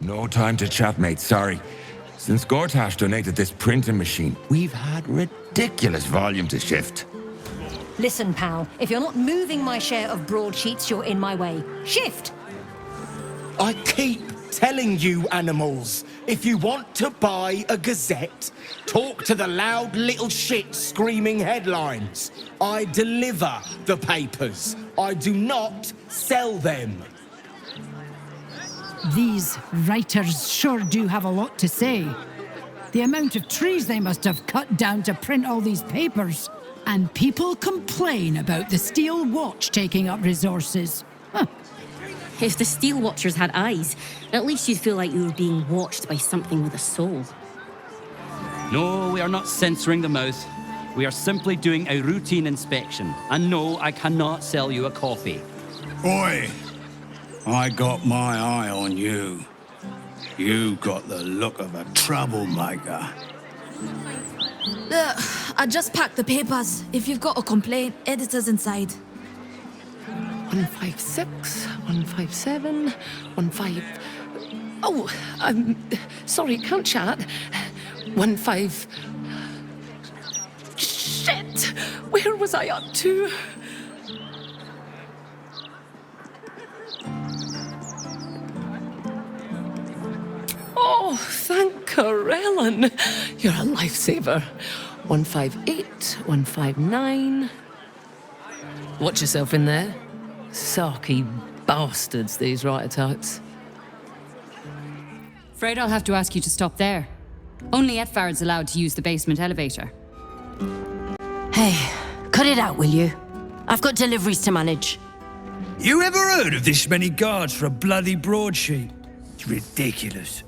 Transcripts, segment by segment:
No time to chat, mate, sorry. Since Gortash donated this printing machine, we've had ridiculous volume to shift. Listen, pal, if you're not moving my share of broadsheets, you're in my way. Shift! I keep telling you, animals, if you want to buy a gazette, talk to the loud little shit screaming headlines. I deliver the papers. I do not sell them. These writers sure do have a lot to say. The amount of trees they must have cut down to print all these papers. And people complain about the steel watch taking up resources. Huh. If the Steel Watchers had eyes, at least you'd feel like you were being watched by something with a soul. No, we are not censoring the mouth. We are simply doing a routine inspection. And no, I cannot sell you a copy. Oi! I got my eye on you. You got the look of a troublemaker. I just packed the papers. If you've got a complaint, editor's inside. 156, 157, 15... Oh, sorry, can't chat. 15... Shit! Where was I up to? Oh, thank Corellin. You're a lifesaver. 158, 159... Watch yourself in there. Sarky bastards, these writer-types. Afraid I'll have to ask you to stop there. Only Etfard's allowed to use the basement elevator. Hey, cut it out, will you? I've got deliveries to manage. You ever heard of this many guards for a bloody broadsheet? It's ridiculous.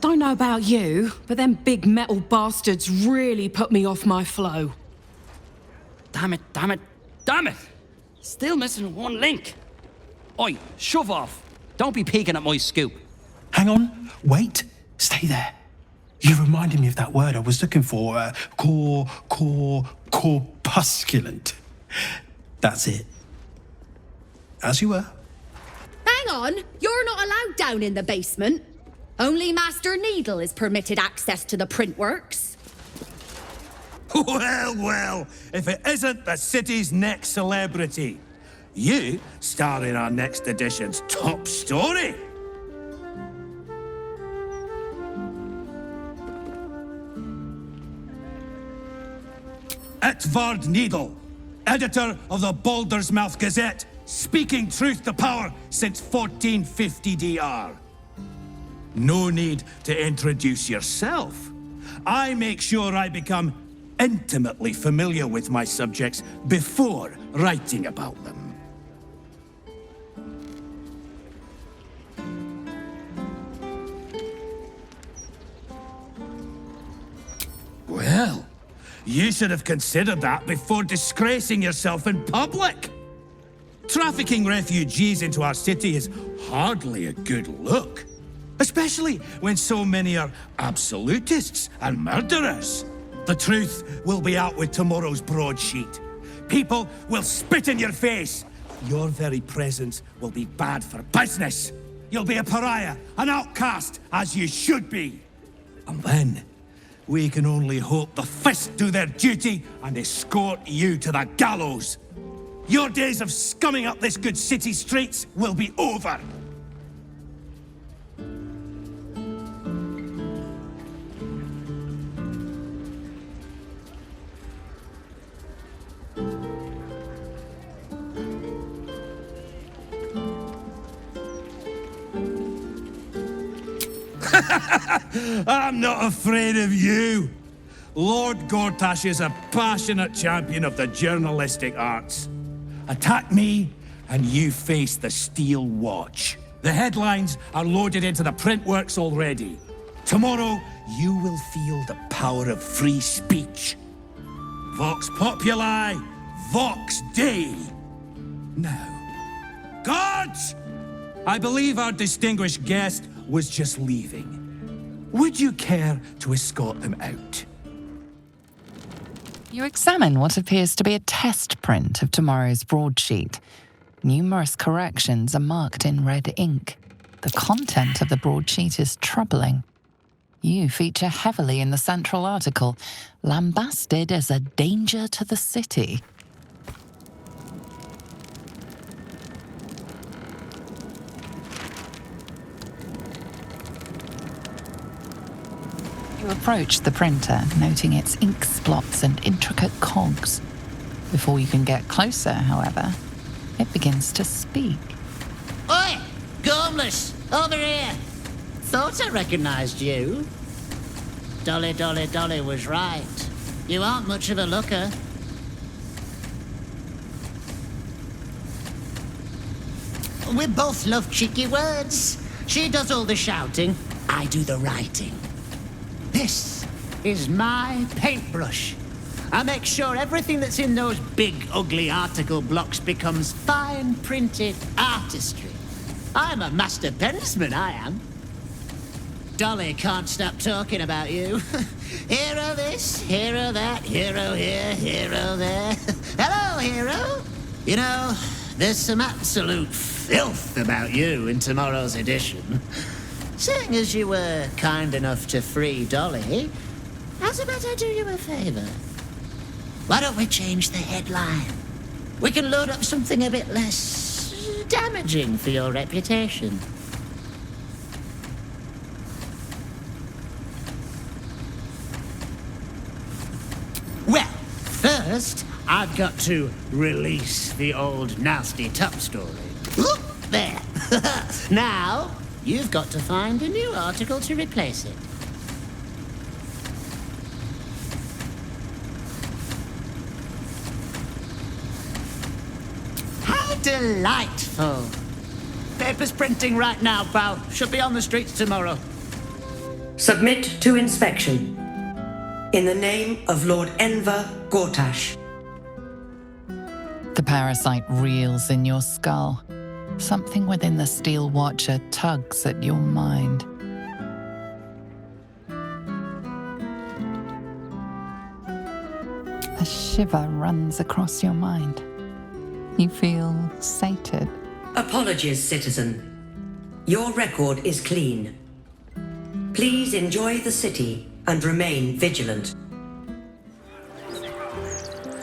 Don't know about you, but them big metal bastards really put me off my flow. Damn it, damn it, damn it! Still missing one link. Oi, shove off. Don't be peeking at my scoop. Hang on, wait, stay there. You reminded me of that word I was looking for, corpusculent. That's it. As you were. Hang on, you're not allowed down in the basement. Only Master Needle is permitted access to the printworks. Well, well, if it isn't the city's next celebrity. You star in our next edition's top story. Etfard Needle, editor of the Baldur's Mouth Gazette, speaking truth to power since 1450 DR. No need to introduce yourself. I make sure I become intimately familiar with my subjects before writing about them. Well, you should have considered that before disgracing yourself in public. Trafficking refugees into our city is hardly a good look, especially when so many are absolutists and murderers. The truth will be out with tomorrow's broadsheet. People will spit in your face. Your very presence will be bad for business. You'll be a pariah, an outcast, as you should be. And then, we can only hope the fists do their duty and escort you to the gallows. Your days of scumming up this good city streets will be over. I'm not afraid of you. Lord Gortash is a passionate champion of the journalistic arts. Attack me, and you face the Steel Watch. The headlines are loaded into the printworks already. Tomorrow, you will feel the power of free speech. Vox Populi, Vox Dei. Now, guards! I believe our distinguished guest was just leaving. Would you care to escort them out? You examine what appears to be a test print of tomorrow's broadsheet. Numerous corrections are marked in red ink. The content of the broadsheet is troubling. You feature heavily in the central article, lambasted as a danger to the city. You approach the printer, noting its ink splots and intricate cogs. Before you can get closer, however, it begins to speak. Oi! Gormless! Over here! Thought I recognised you. Dolly was right. You aren't much of a looker. We both love cheeky words. She does all the shouting, I do the writing. This is my paintbrush. I make sure everything that's in those big, ugly article blocks becomes fine printed artistry. I'm a master pensman, I am. Dolly can't stop talking about you. Hero this, hero that, hero here, hero there. Hello, hero. You know, there's some absolute filth about you in tomorrow's edition. Seeing as you were kind enough to free Dolly, how's about I do you a favour? Why don't we change the headline? We can load up something a bit less damaging for your reputation. Well, first, I've got to release the old nasty top story. Oop, there. Now, you've got to find a new article to replace it. How delightful. Paper's printing right now, pal. Should be on the streets tomorrow. Submit to inspection. In the name of Lord Enver Gortash. The parasite reels in your skull. Something within the Steel Watcher tugs at your mind. A shiver runs across your mind. You feel sated. Apologies, citizen. Your record is clean. Please enjoy the city and remain vigilant.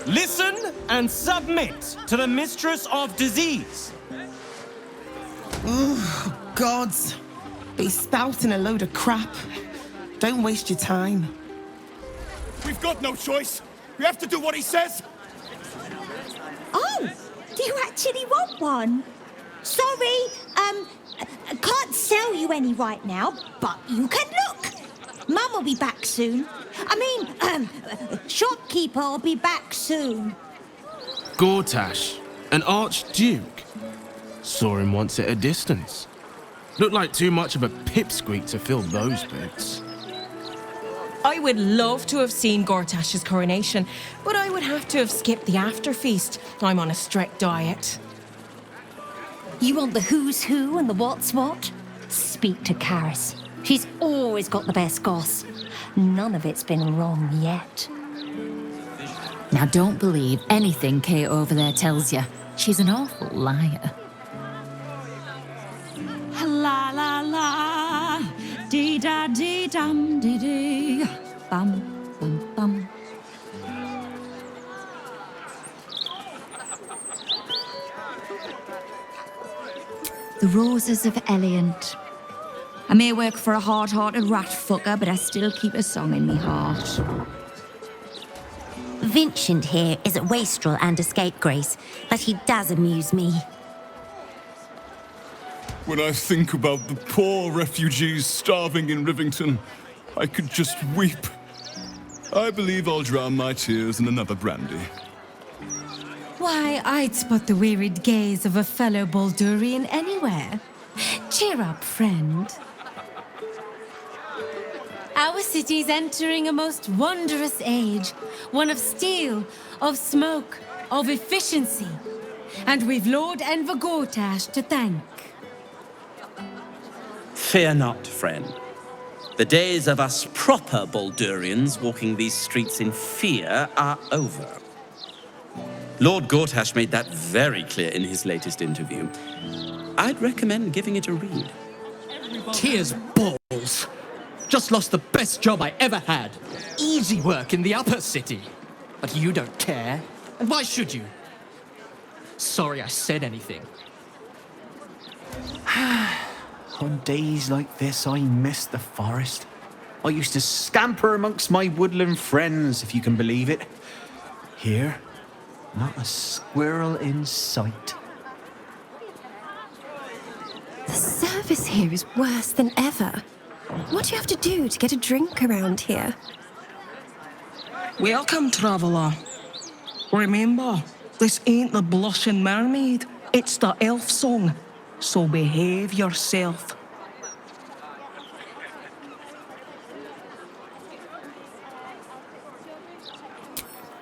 Listen and submit to the Mistress of Disease. Oh, gods. Be spouting a load of crap. Don't waste your time. We've got no choice. We have to do what he says. Oh, do you actually want one? Sorry, I can't sell you any right now, but you can look. Mum will be back soon. Shopkeeper will be back soon. Gortash, an archduke. Saw him once at a distance. Looked like too much of a pipsqueak to fill those boots. I would love to have seen Gortash's coronation, but I would have to have skipped the after feast. I'm on a strict diet. You want the who's who and the what's what? Speak to Karis. She's always got the best goss. None of it's been wrong yet. Now don't believe anything Kate over there tells you. She's an awful liar. La la la, dee da dee dum dee dee, bum bum bum. The Roses of Eliant. I may work for a hard-hearted rat fucker, but I still keep a song in me heart. Vincent here is a wastrel and a scapegrace, but he does amuse me. When I think about the poor refugees starving in Rivington, I could just weep. I believe I'll drown my tears in another brandy. Why, I'd spot the wearied gaze of a fellow Baldurian anywhere. Cheer up, friend. Our city's entering a most wondrous age, one of steel, of smoke, of efficiency. And we've Lord Enver Gortash to thank. Fear not, friend. The days of us proper Baldurians walking these streets in fear are over. Lord Gortash made that very clear in his latest interview. I'd recommend giving it a read. Tears balls. Just lost the best job I ever had. Easy work in the upper city. But you don't care. And why should you? Sorry I said anything. On days like this, I miss the forest. I used to scamper amongst my woodland friends, if you can believe it. Here, not a squirrel in sight. The service here is worse than ever. What do you have to do to get a drink around here? Welcome, traveller. Remember, this ain't the Blushing Mermaid. It's the elf song. So behave yourself.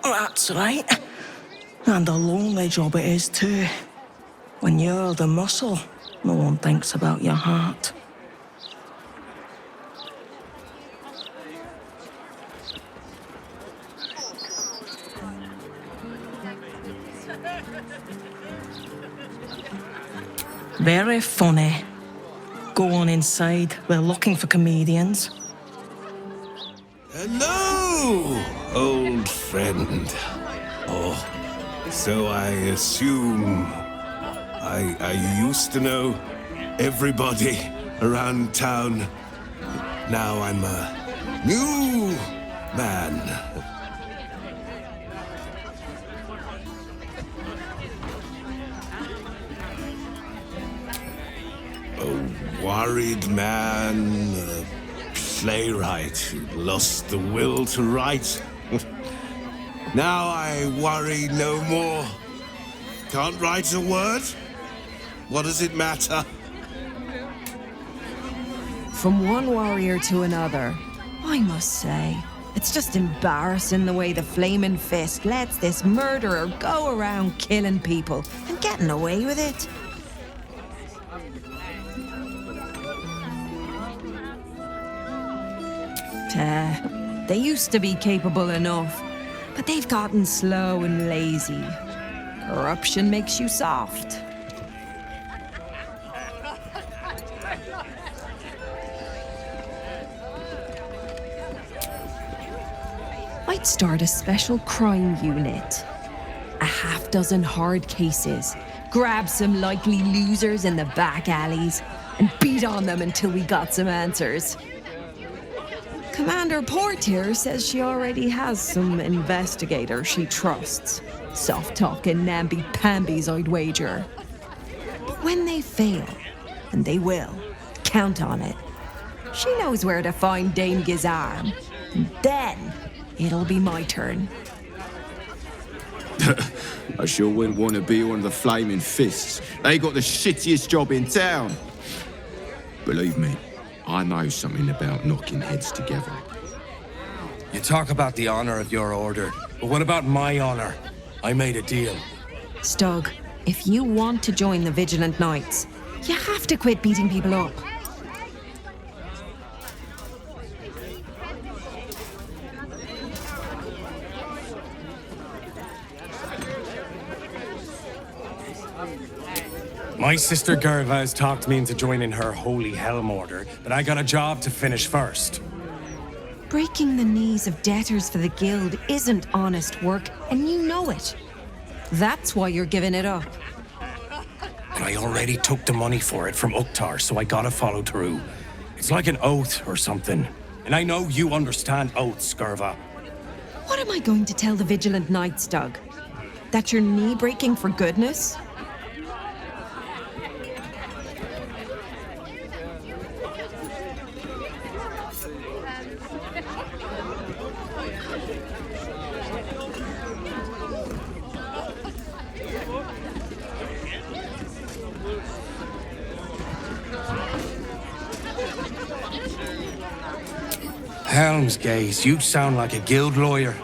That's right. And a lonely job it is too. When you're the muscle, no one thinks about your heart. Very funny. Go on inside. We're looking for comedians. Hello, old friend. Oh, so I assume I used to know everybody around town. Now I'm a new man. A worried man, a playwright who lost the will to write. Now I worry no more. Can't write a word? What does it matter? From one warrior to another, I must say, it's just embarrassing the way the Flaming Fist lets this murderer go around killing people and getting away with it. They used to be capable enough, but they've gotten slow and lazy. Corruption makes you soft. I'd start a special crime unit. A half-dozen hard cases. Grab some likely losers in the back alleys and beat on them until we got some answers. Commander Portier says she already has some investigators she trusts. Soft-talking namby-pambies, I'd wager. But when they fail, and they will, count on it, she knows where to find Dame Gizarm. And then it'll be my turn. I sure wouldn't want to be one of the Flaming Fists. They got the shittiest job in town. Believe me, I know something about knocking heads together. You talk about the honor of your order, but what about my honor? I made a deal. Stug, if you want to join the Vigilant Knights, you have to quit beating people up. My sister Gerva has talked me into joining her Holy Helm Order, but I got a job to finish first. Breaking the knees of debtors for the Guild isn't honest work, and you know it. That's why you're giving it up. And I already took the money for it from Uktar, so I gotta follow through. It's like an oath or something. And I know you understand oaths, Gerva. What am I going to tell the Vigilant Knights, Doug? That you're knee-breaking for goodness? Helmsgaze, you sound like a guild lawyer.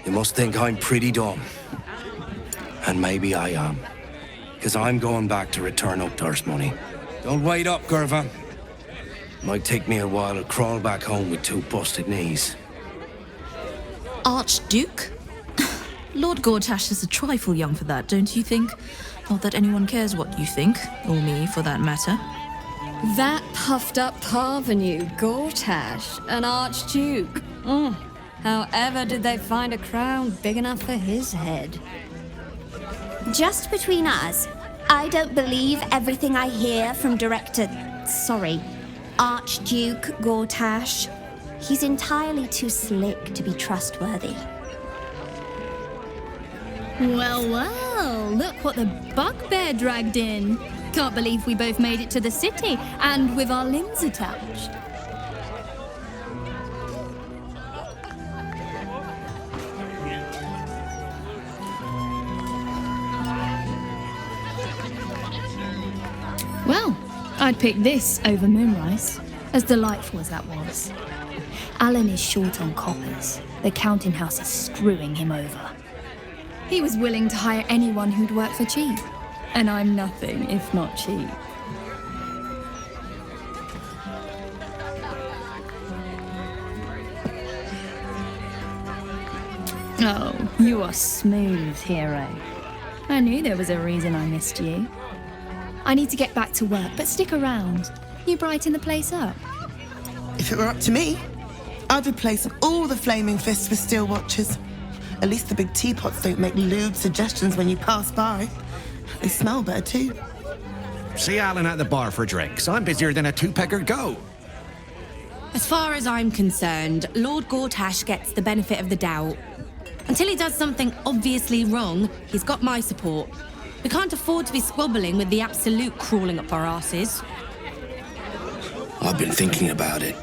You must think I'm pretty dumb. And maybe I am. Because I'm going back to return Uktar's money. Don't wait up, Gerva. Might take me a while to crawl back home with 2 busted knees. Archduke? Lord Gortash is a trifle young for that, don't you think? Not that anyone cares what you think, or me for that matter. That puffed up parvenu, Gortash, an archduke. However did they find a crown big enough for his head? Just between us, I don't believe everything I hear from Archduke Gortash. He's entirely too slick to be trustworthy. Well, well, look what the bugbear dragged in. Can't believe we both made it to the city, and with our limbs attached. Well, I'd pick this over Moonrise, as delightful as that was. Alan is short on coppers. The counting house is screwing him over. He was willing to hire anyone who'd work for cheap. And I'm nothing if not cheap. Oh, you are smooth, hero. I knew there was a reason I missed you. I need to get back to work, but stick around. You brighten the place up. If it were up to me, I'd replace all the flaming fists with steel watches. At least the big teapots don't make lewd suggestions when you pass by. They smell better too. See Alan at the bar for drinks. I'm busier than a two-pecker goat. As far as I'm concerned, Lord Gortash gets the benefit of the doubt. Until he does something obviously wrong, he's got my support. We can't afford to be squabbling with the Absolute crawling up our asses. I've been thinking about it.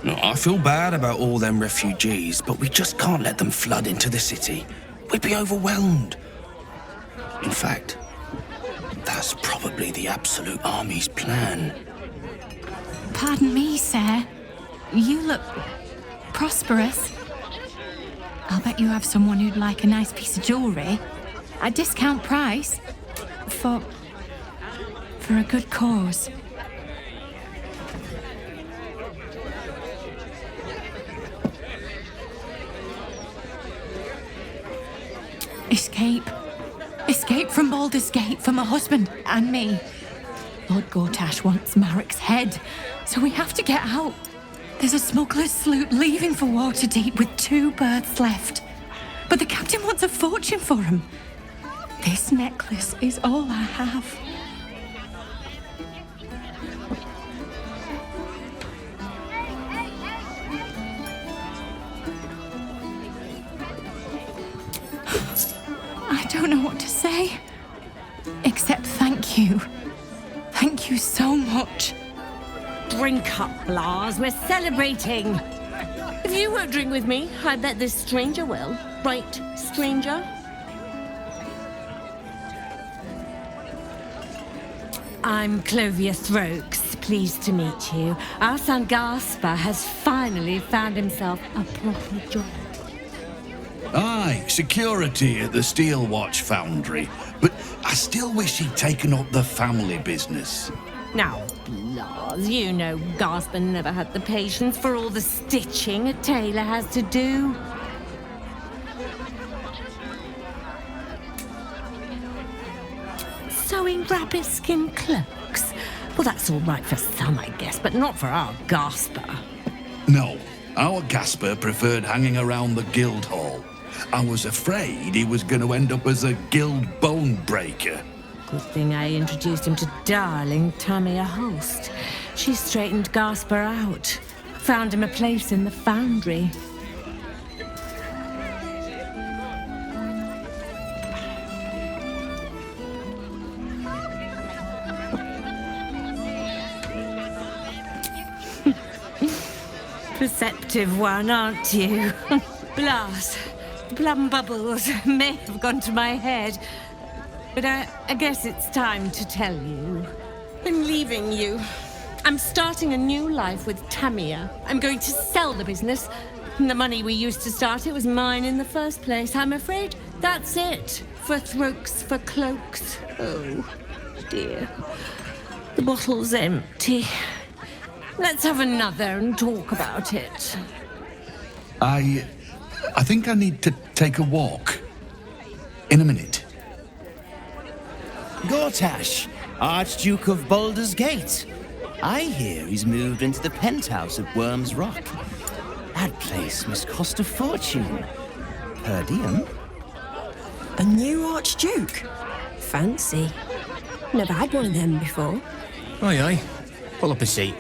No, I feel bad about all them refugees, but we just can't let them flood into the city. We'd be overwhelmed. In fact, that's probably the Absolute Army's plan. Pardon me, sir. You look prosperous. I'll bet you have someone who'd like a nice piece of jewellery. At discount price. For a good cause. Escape. Escape from Baldur's Gate for my husband and me. Lord Gortash wants Marek's head, so we have to get out. There's a smuggler's sloop leaving for Waterdeep with 2 berths left. But the captain wants a fortune for him. This necklace is all I have. I don't know what to say, except thank you. Thank you so much. Drink up, Lars. We're celebrating. If you won't drink with me, I bet this stranger will. Right, stranger? I'm Clovia Throkes. Pleased to meet you. Our son Gaspar has finally found himself a proper job. Aye, security at the Steel Watch Foundry. But I still wish he'd taken up the family business. Now, Lars, you know Gaspar never had the patience for all the stitching a tailor has to do. Sewing rabbit-skin cloaks? Well, that's all right for some, I guess, but not for our Gaspar. No, our Gaspar preferred hanging around the guild hall. I was afraid he was going to end up as a guild bone breaker. Good thing I introduced him to darling Tamia Holst. She straightened Gaspar out, found him a place in the foundry. Perceptive one, aren't you? Blast. Plum bubbles may have gone to my head, but I guess it's time to tell you. I'm leaving you. I'm starting a new life with Tamia. I'm going to sell the business. The money we used to start it was mine in the first place. I'm afraid that's it. For Throkes, for cloaks. Oh, dear. The bottle's empty. Let's have another and talk about it. I think I need to take a walk. In a minute. Gortash, Archduke of Baldur's Gate. I hear he's moved into the penthouse at Worm's Rock. That place must cost a fortune. Per diem? A new Archduke? Fancy. Never had one of them before. Aye, aye. Pull up a seat.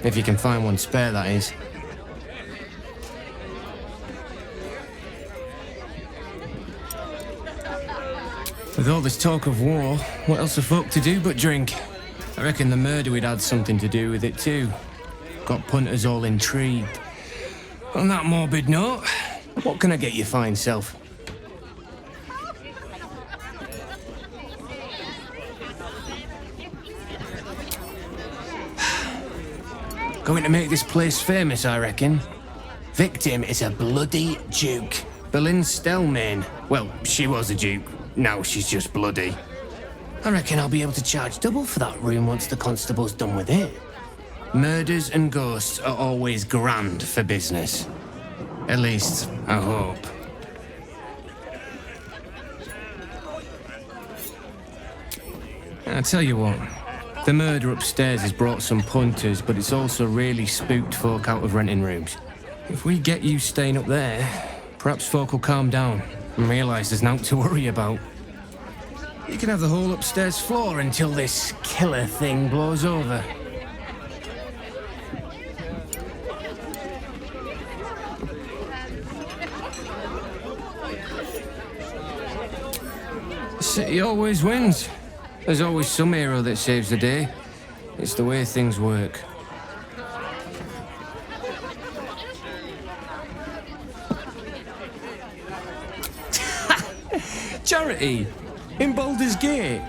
If you can find one spare, that is. With all this talk of war, what else are folk to do but drink? I reckon the murder we'd had something to do with it too. Got punters all intrigued. On that morbid note, what can I get you fine self? Going to make this place famous, I reckon. Victim is a bloody duke. Boleyn Stelmane. Well, she was a duke. Now she's just bloody. I reckon I'll be able to charge double for that room once the constable's done with it. Murders and ghosts are always grand for business. At least, I hope. I tell you what, the murder upstairs has brought some punters, but it's also really spooked folk out of renting rooms. If we get you staying up there, perhaps folk will calm down and realise there's nothing to worry about. You can have the whole upstairs floor until this killer thing blows over. The city always wins. There's always some hero that saves the day. It's the way things work. Charity! In Baldur's Gate.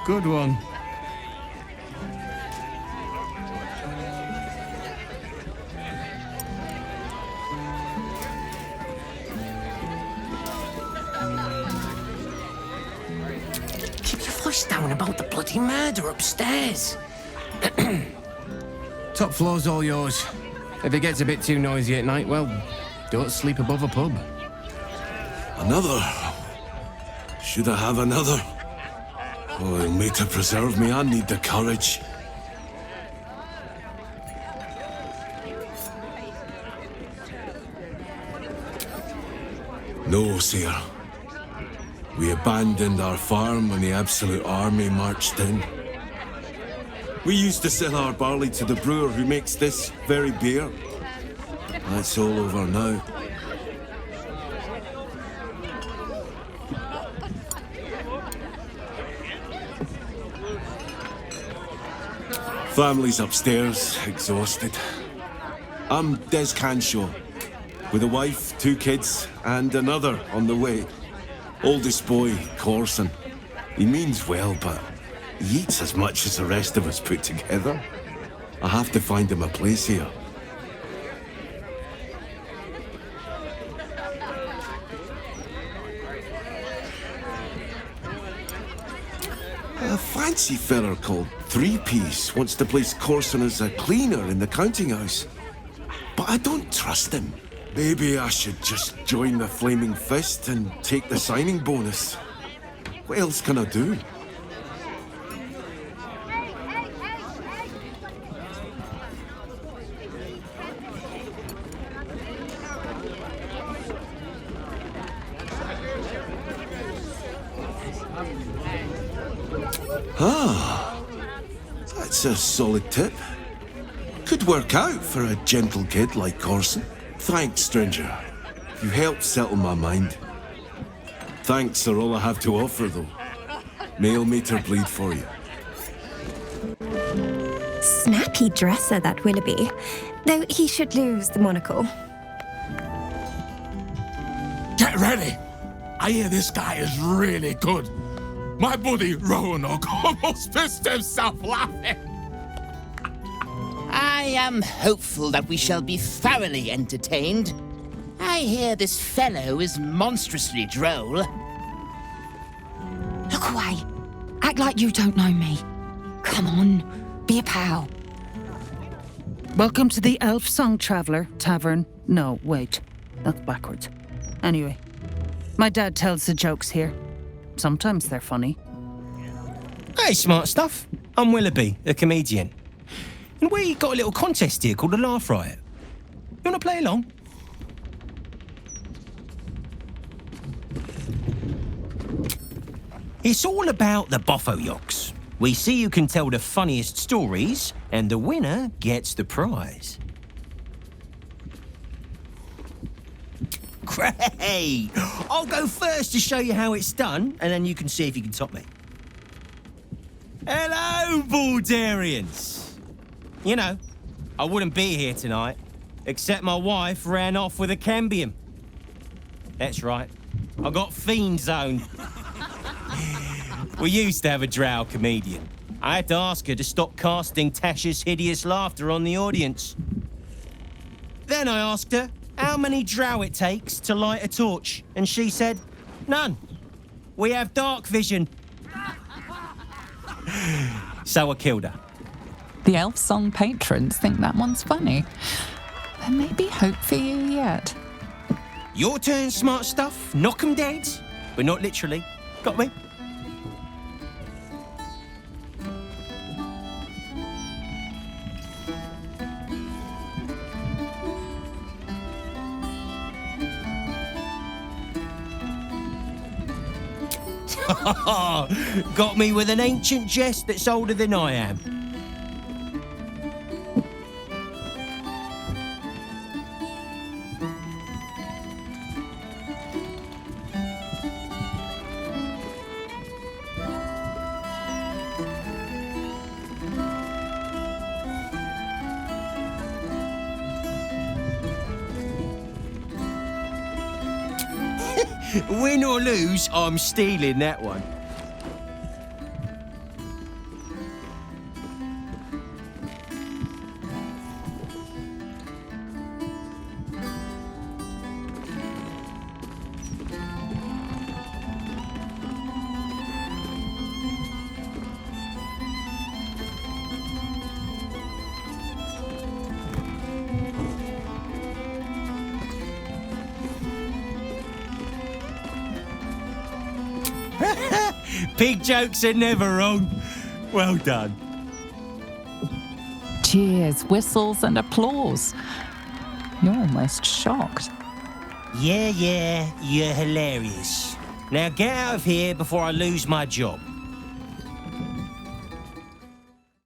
Good one. Keep your voice down about the bloody murder upstairs. Top floor's all yours. If it gets a bit too noisy at night, well, don't sleep above a pub. Another? Should I have another? Oh, may to preserve me, I need the courage. No, sire. We abandoned our farm when the Absolute Army marched in. We used to sell our barley to the brewer who makes this very beer. That's all over now. Family's upstairs, exhausted. I'm Des Canshaw, with a wife, 2 kids, and another on the way. Oldest boy, Corson. He means well, but he eats as much as the rest of us put together. I have to find him a place here. A fancy feller called Three-Piece wants to place Corson as a cleaner in the counting house. But I don't trust him. Maybe I should just join the Flaming Fist and take the signing bonus. What else can I do? Ah, that's a solid tip. Could work out for a gentle kid like Corson. Thanks, stranger. You helped settle my mind. Thanks are all I have to offer, though. Mail meter bleed for you. Snappy dresser, that Willoughby. Though he should lose the monocle. Get ready! I hear this guy is really good. My buddy Roanoke almost pissed himself laughing. I am hopeful that we shall be thoroughly entertained. I hear this fellow is monstrously droll. Look away. Act like you don't know me. Come on, be a pal. Welcome to the Elf Song Traveller Tavern. No, wait. That's backwards. Anyway, my dad tells the jokes here. Sometimes they're funny. Hey, smart stuff. I'm Willoughby, the comedian. And we got a little contest here called the Laugh Riot. You want to play along? It's all about the Boffo Yocks. We see who can tell the funniest stories, and the winner gets the prize. Great! I'll go first to show you how it's done, and then you can see if you can top me. Hello, Baldurians! You know, I wouldn't be here tonight, except my wife ran off with a cambium. That's right, I got fiend zoned. We used to have a drow comedian. I had to ask her to stop casting Tasha's hideous laughter on the audience. Then I asked her how many drow it takes to light a torch, and she said, none. We have dark vision. So I killed her. The Elf Song patrons think that one's funny. There may be hope for you yet. Your turn, smart stuff. Knock 'em dead, but not literally. Got me? Got me with an ancient jest that's older than I am. Win or lose, I'm stealing that one. Pig jokes are never wrong. Well done. Cheers, whistles, and applause. You're almost shocked. Yeah, you're hilarious. Now get out of here before I lose my job.